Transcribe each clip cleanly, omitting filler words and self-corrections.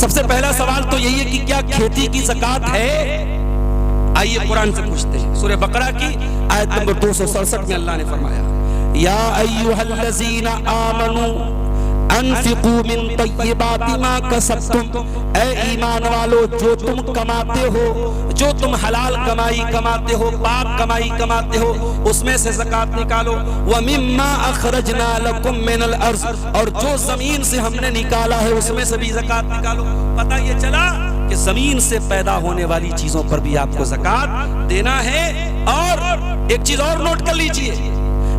سب سے پہلا سوال تو یہی ہے کہ کیا کھیتی کی زکات ہے؟ آئیے قرآن سے پوچھتے ہیں۔ سورہ بقرہ کی آیت نمبر 267 میں اللہ نے فرمایا یا ایھا الذین آمنوا انفقوا من طیبات ما کسبتم، اے ایمان والو جو تم کماتے ہو، جو تم حلال کمائی کماتے ہو، پاک کمائی کماتے ہو، اس میں سے زکات نکالو۔ ومما اخرجنا لکم من الارض، اور جو زمین سے ہم نے نکالا ہے اس میں سے بھی زکات نکالو۔ پتہ یہ چلا کہ زمین سے پیدا ہونے والی چیزوں پر بھی آپ کو زکات دینا ہے۔ اور ایک چیز اور نوٹ کر لیجئے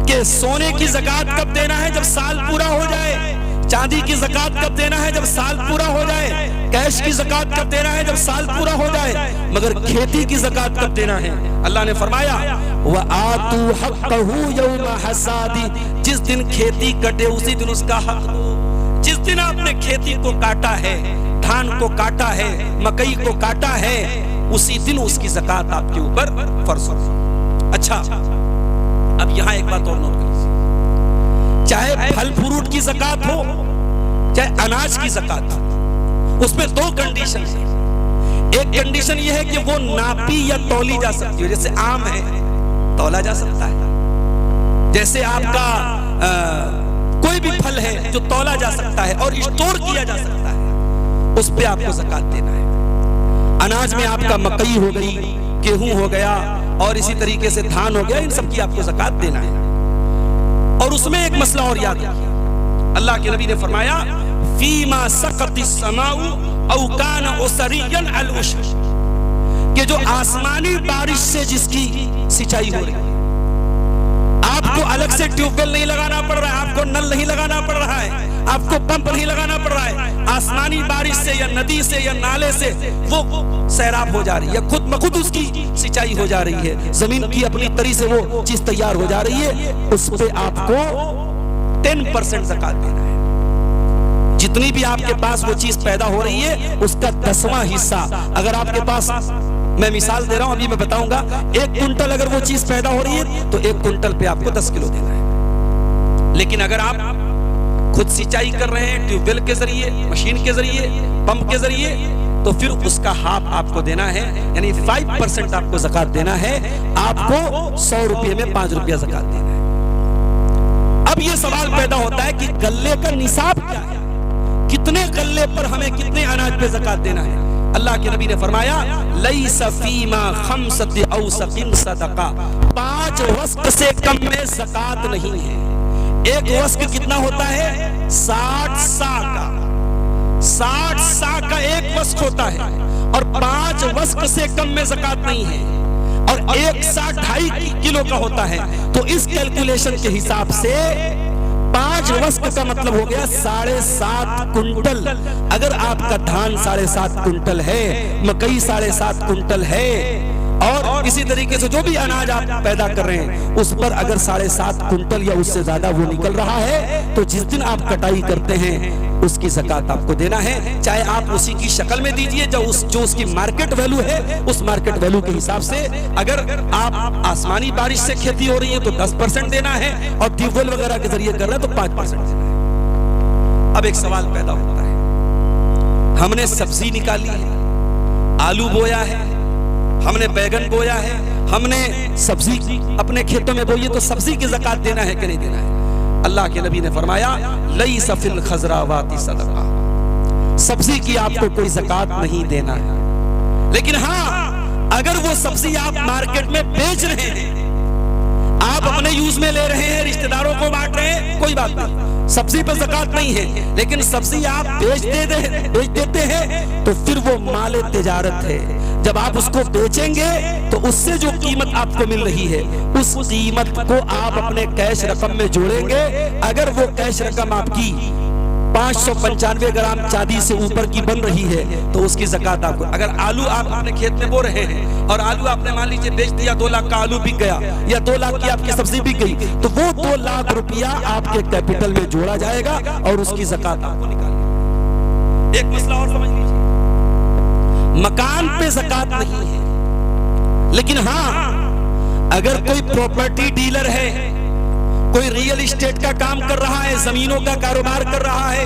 کہ سونے کی زکات کب دینا ہے؟ جب سال پورا ہو جائے۔ چاندی کی زکات کب دینا ہے؟ جب سال پورا ہو جائے۔ کیش کی زکات کب دینا ہے؟ جب سال پورا ہو جائے۔ مگر کھیتی کی زکات کب دینا ہے؟ اللہ نے فرمایا وَآتُوا حَقَّهُ يَوْمَ حَصَادِهِ، جس دن کھیتی کٹے اسی دن اس کا حق دو۔ جس دن آپ نے کھیتی کو کاٹا ہے، دھان کو کاٹا ہے، مکئی کو کاٹا ہے، اسی دن اس کی زکات آپ کے اوپر فرض ہو۔ اچھا، اب یہاں ایک بات اور نوٹ کر لیجیے، چاہے پھل فروٹ کی زکات ہو چاہے اناج کی زکات ہو، اس میں دو کنڈیشن ہیں۔ ایک کنڈیشن یہ ہے کہ وہ ناپی یا تولی جا سکتی ہو، جیسے آم ہے تولا جا سکتا ہے، جیسے آپ کا کوئی بھی پھل ہے جو تولا جا سکتا ہے اور اسٹور کیا جا سکتا ہے، اس پہ آپ کو زکات دینا ہے۔ اناج میں آپ کا مکئی ہو گئی، گیہوں ہو گیا، اور اسی طریقے سے دھان ہو گیا، ان سب کی آپ کو زکات دینا ہے۔ اور اس میں ایک مسئلہ اور یاد رکھیے، اللہ کے نبی نے فرمایا فیما سقط السماء او کان اسریا العشر، کہ جو آسمانی بارش سے جس کی سچائی ہو رہی ہے، آپ کو الگ سے ٹیوب ویل نہیں لگانا پڑ رہا ہے، آپ کو نل نہیں لگانا پڑ رہا ہے، آپ کو پمپ نہیں لگانا پڑ رہا ہے، آسمانی بارش سے یا ندی سے یا نالے سے وہ سیراب ہو جا رہی ہے، خود بخود اس کی سچائی ہو جا رہی ہے، زمین کی اپنی تری سے وہ چیز تیار ہو جا رہی ہے، اس پہ آپ کو 10% زکات دینا ہے۔ جتنی بھی آپ کے پاس وہ چیز پیدا ہو رہی ہے اس کا 10واں حصہ، اگر آپ کے پاس، میں مثال دے رہا ہوں، ابھی میں بتاؤں گا، 1 کنٹل اگر وہ چیز پیدا ہو رہی ہے تو 1 کنٹل پہ آپ کو 10 کلو دینا ہے۔ لیکن اگر آپ خود سچائی کر رہے ہیں ٹیوب ویل کے ذریعے، مشین کے ذریعے، پمپ کے ذریعے، تو پھر اس کا ہاف آپ کو دینا ہے، یعنی 5% آپ کو زکات دینا ہے۔ آپ کو 100 روپے میں 5 روپیہ زکات دینا ہے۔ اب یہ سوال پیدا ہوتا ہے کہ غلے کا نصاب کیا ہے، کتنے غلے پر ہمیں کتنے اناج پہ زکات دینا ہے؟ اللہ کے نبی نے فرمایا لیس فیما 5 اوسق صدقہ، 5 وسق سے کم میں زکات نہیں ہے۔ ایک وسق کتنا ہوتا ہے؟ 60 سا کا، 60 سا کا ایک وسق ہوتا ہے، اور 5 وسق سے کم میں زکات نہیں ہے، اور 1 سا 2.5 کلو کا ہوتا ہے۔ تو اس کیلکولیشن کے حساب سے 5 وسق کا مطلب ہو گیا 7.5 کنٹل۔ اگر آپ کا دھان 7.5 کنٹل ہے، مکئی 7.5 کنٹل ہے، اور اسی طریقے سے جو بھی اناج آپ پیدا کر رہے ہیں اس پر اگر 7.5 کنٹل یا اس سے زیادہ وہ نکل رہا ہے، تو جس دن آپ کٹائی کرتے ہیں اس کی زکات آپ کو دینا ہے، چاہے آپ اسی کی شکل میں دیجئے جو اس کی مارکیٹ ویلو ہے، اس مارکیٹ ویلو کے حساب سے۔ اگر آپ آسمانی بارش سے کھیتی ہو رہی ہے تو 10% دینا ہے، اور ٹیوب ویل وغیرہ کے ذریعے کر رہے ہیں تو 5% دینا ہے۔ اب ایک سوال پیدا ہوتا ہے، ہم نے سبزی نکالی ہے، آلو بویا ہے، ہم نے بیگن بویا ہے، ہم نے سبزی اپنے کھیتوں میں بوئی ہے، تو سبزی کی زکات دینا ہے کہ نہیں دینا ہے؟ اللہ کے نبی نے فرمایا لیس فی الخضراوات صدقہ، سبزی کی آپ کو کوئی زکات نہیں دینا ہے۔ لیکن ہاں، اگر وہ سبزی آپ مارکیٹ میں بیچ رہے ہیں، آپ اپنے یوز میں لے رہے ہیں، رشتہ داروں کو بانٹ رہے ہیں، کوئی بات نہیں، سبزی پر زکات نہیں ہے۔ لیکن سبزی آپ بیچ دیتے ہیں تو پھر وہ مال تجارت ہے، جب آپ اس کو بیچیں گے تو اس سے جو قیمت آپ کو مل رہی ہے اس قیمت کو آپ اپنے کیش رقم میں جوڑیں گے۔ اگر وہ کیش رقم آپ کی 595 گرام چاندی سے اوپر کی بن رہی ہے تو اس کی زکات آپ کو، اگر آلو آپ اپنے کھیت میں بو رہے ہیں اور آلو آپ نے مان لیجیے بیچ دیا، 2 لاکھ کا آلو بک گیا یا 2 لاکھ کی آپ کی سبزی بک گئی، تو وہ 2 لاکھ روپیہ آپ کے کیپٹل میں جوڑا جائے گا اور اس کی زکات آپ کو نکالنی ہے۔ ایک مسئلہ اور سمجھ لیجیے، مکان پہ زکات نہیں ہے، لیکن ہاں اگر کوئی پراپرٹی ڈیلر ہے، کوئی ریئل اسٹیٹ کا کام کر رہا ہے، زمینوں کا کاروبار کر رہا ہے،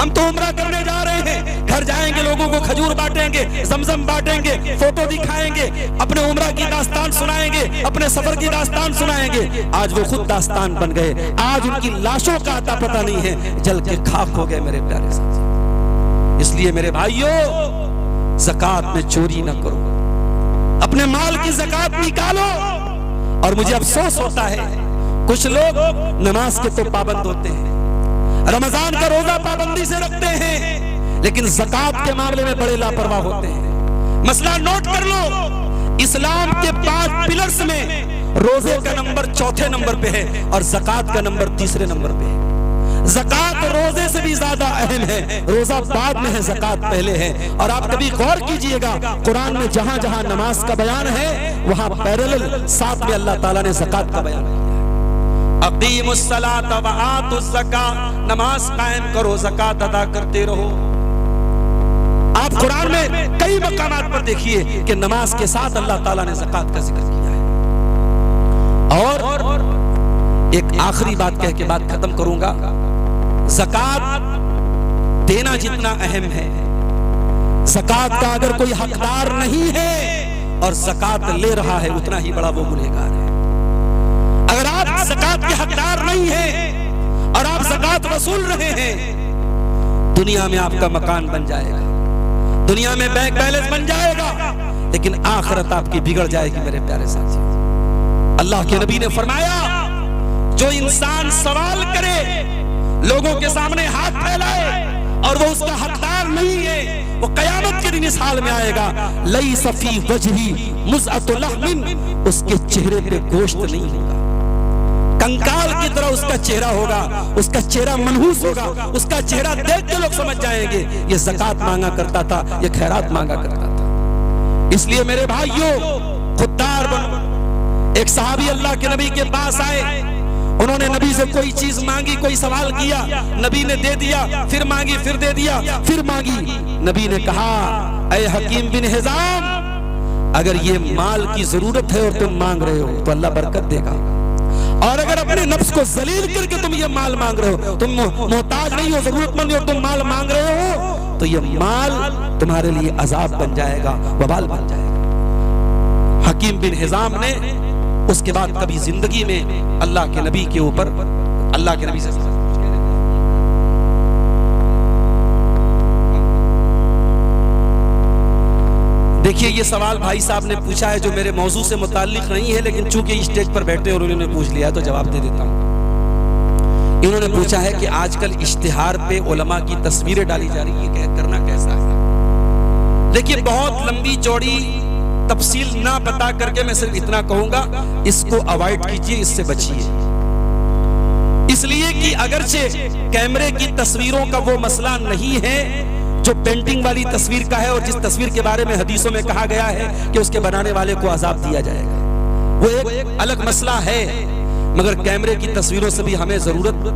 ہم تو عمرہ کرنے جا رہے ہیں، گھر جائیں گے، لوگوں کو کھجور بانٹیں گے، زمزم بانٹیں گے، فوٹو دکھائیں گے، اپنے عمرہ کی داستان سنائیں گے، اپنے سفر کی داستان سنائیں گے۔ آج وہ خود داستان بن گئے، آج ان کی لاشوں کا اتا پتہ نہیں ہے، جل کے خاک ہو گئے میرے پیارے ساتھی۔ اس لیے میرے بھائیوں، زکوٰۃ میں چوری نہ کرو، اپنے مال کی زکوٰۃ نکالو۔ اور مجھے افسوس ہوتا ہے، کچھ لوگ نماز کے تو پابند ہوتے ہیں، رمضان کا روزہ پابندی سے رکھتے ہیں، لیکن زکوٰۃ کے معاملے میں بڑے لاپرواہ ہوتے ہیں۔ مسئلہ نوٹ کر لو، اسلام کے 5 پلرز میں روزے کا نمبر 4تھے نمبر پہ ہے اور زکوٰۃ کا نمبر 3رے نمبر پہ ہے۔ زکوٰۃ روزے سے بھی زیادہ اہم ہے، روزہ بعد میں ہے، زکوٰۃ پہلے ہے۔ اور آپ کبھی غور کیجئے گا، قرآن میں جہاں جہاں نماز کا بیان ہے، وہاں پیرلل ساتھ میں اللہ تعالیٰ نے زکوٰۃ کا بیان کیا ہے۔ اقیموا الصلاۃ وآتوا الزکاۃ، نماز قائم کرو، زکوٰۃ ادا کرتے رہو۔ آپ قرآن میں کئی مقامات پر دیکھیے کہ نماز کے ساتھ اللہ تعالیٰ نے زکوٰۃ کا ذکر کیا ہے۔ اور ایک آخری بات کہہ کے بات ختم کروں گا، زکوٰۃ دینا جتنا اہم ہے، زکوٰۃ کا اگر کوئی حقدار نہیں ہے اور زکوٰۃ لے رہا ہے، اتنا ہی بڑا وہ گنہگار ہے۔ اگر آپ زکوٰۃ کے حقدار نہیں ہیں اور آپ زکوٰۃ وصول رہے ہیں، دنیا میں آپ کا مکان بن جائے گا، دنیا میں بینک بیلنس بن جائے گا، لیکن آخرت آپ کی بگڑ جائے گی میرے پیارے ساتھی۔ اللہ کے نبی نے فرمایا، جو انسان سوال کرے، لوگوں کے سامنے ہاتھ پھیلائے اور وہ اس کا حقدار نہیں ہے، وہ قیامت کے دن اس حال میں آئے گا، لیس فی وجہی مزعۃ لحم، اس کے چہرے پہ گوشت نہیں ہوگا، کنکال کی طرح اس کا چہرہ ہوگا، اس کا چہرہ منحوس ہوگا، اس کا چہرہ دیکھ کے لوگ سمجھ جائیں گے یہ زکوٰۃ مانگا کرتا تھا، یہ خیرات مانگا کرتا تھا۔ اس لیے میرے بھائیوں، خوددار بنو۔ ایک صحابی اللہ کے نبی کے پاس آئے، انہوں نے نبی سے کوئی چیز مانگی، کوئی سوال کیا، نبی نے دے دیا، پھر مانگی، پھر دے دیا، پھر مانگی۔ نبی نے کہا، اے حکیم بن حزام، اگر یہ مال کی ضرورت ہے اور تم مانگ رہے ہو تو اللہ برکت دے گا، اور اگر اپنے نفس کو ذلیل کر کے تم یہ مال مانگ رہے ہو، تم محتاج نہیں ہو، ضرورت مند ہو، تم مال مانگ رہے ہو، تو یہ مال تمہارے لیے عذاب بن جائے گا، وبال بن جائے گا۔ حکیم بن حزام نے اس کے بعد کبھی زندگی میں اللہ کے نبی کے اوپر، اللہ کے نبی سے دیکھیے، یہ سوال بھائی صاحب نے پوچھا ہے جو میرے موضوع سے متعلق نہیں ہے، لیکن چونکہ اسٹیج پر بیٹھے اور انہوں نے پوچھ لیا تو جواب دے دیتا ہوں۔ انہوں نے پوچھا ہے کہ آج کل اشتہار پہ علماء کی تصویریں ڈالی جا رہی ہیں، کرنا کیسا ہے؟ دیکھیے، بہت لمبی چوڑی تفصیل نہ بتا کر کے میں صرف اتنا کہوں گا، اس کو اوائڈ کیجئے، اس سے بچیے۔ اس لیے کہ اگرچہ کیمرے کی تصویروں کا وہ مسئلہ نہیں ہے جو پینٹنگ والی تصویر کا ہے، اور جس تصویر کے بارے میں حدیثوں میں کہا گیا ہے کہ اس کے بنانے والے کو عذاب دیا جائے گا، وہ ایک الگ مسئلہ ہے، مگر کیمرے کی تصویروں سے بھی ہمیں ضرورت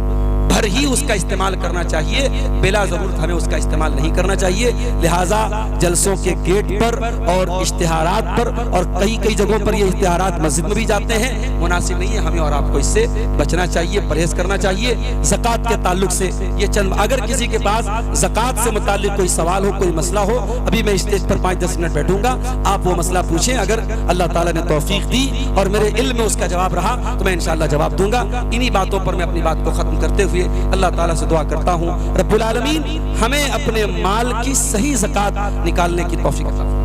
بھر ہی اس کا استعمال کرنا چاہیے، بلا ضرورت ہمیں اس کا استعمال نہیں کرنا چاہیے۔ لہٰذا جلسوں کے گیٹ پر اور اشتہارات پر، اور کئی جگہوں پر یہ اشتہارات مسجد میں بھی جاتے ہیں، مناسب نہیں ہے، ہمیں اور آپ کو اس سے بچنا چاہیے، پرہیز کرنا چاہیے۔ زکوٰۃ کے تعلق سے یہ چند، اگر کسی کے پاس زکوٰۃ سے متعلق کوئی سوال ہو، کوئی مسئلہ ہو، ابھی میں اسٹیج پر 5-10 منٹ بیٹھوں گا، آپ وہ مسئلہ پوچھیں، اگر اللہ تعالیٰ نے توفیق دی اور میرے علم میں اس کا جواب رہا تو میں انشاءاللہ جواب دوں گا۔ انہی باتوں پر میں اپنی بات کو ختم کرتے ہوئے اللہ تعالیٰ سے دعا کرتا ہوں، رب العالمین ہمیں اپنے مال کی صحیح زکوٰۃ نکالنے کی توفیق عطا فرمائے۔